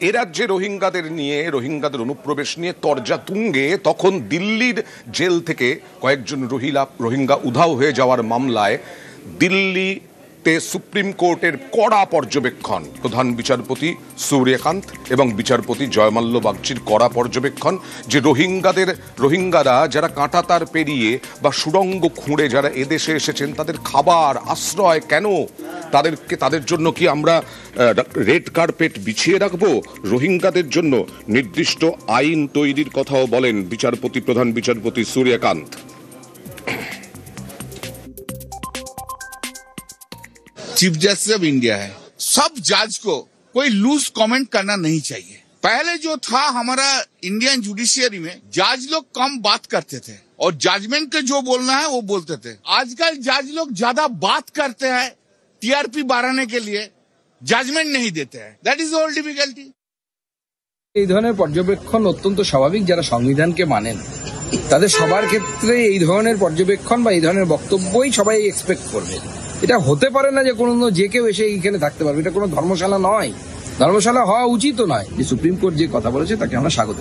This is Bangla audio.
এ রাজ্যে রোহিঙ্গাদের নিয়ে, রোহিঙ্গাদের অনুপ্রবেশ নিয়ে তরজা তুঙ্গে, তখন দিল্লির জেল থেকে কয়েকজন রোহিঙ্গা উধাও হয়ে যাওয়ার মামলায় দিল্লিতে সুপ্রিম কোর্টের কড়া পর্যবেক্ষণ, প্রধান বিচারপতি সূর্যকান্ত এবং বিচারপতি জয়মাল্য বাগচির কড়া পর্যবেক্ষণ যে রোহিঙ্গারা যারা কাঁটাতার পেরিয়ে বা সুড়ঙ্গ খুঁড়ে যারা এদেশে এসেছেন, তাদের খাবার আশ্রয় কেন, তাদের জন্য কি আমরা রেড কার্পেট বিছিয়ে রাখবো? রোহিঙ্গাদের জন্য নির্দিষ্ট আইন তৈরির কথাও বলেন প্রধান বিচারপতি Suryakant. Chief justice of India है, सब जज को कोई लूज कमेंट करना नहीं चाहिए। पहले जो था हमारा इंडियन जुडिशियरी में, जज लोग कम बात करते थे और जजमेंट के जो बोलना है वो बोलते थे। आजकल जज लोग ज्यादा बात करते हैं टीआरपी बढ़ाने के लिए, जजमेंट नहीं देते हैं। That is all difficulty. এই ধরনের পর্যবেক্ষণ অত্যন্ত স্বাভাবিক। যারা সংবিধানকে মানেন তাদের সবার ক্ষেত্রে এই ধরনের পর্যবেক্ষণ বা এই ধরনের বক্তব্যই সবাই এক্সপেক্ট করবে। এটা হতে পারে না যে কোনো যে কেউ এসে এইখানে থাকতে পারবে। এটা কোনো ধর্মশালা নয়, ধর্মশালা হওয়া উচিত নয়। যে সুপ্রিম কোর্ট যে কথা বলেছে তাকে আমরা স্বাগত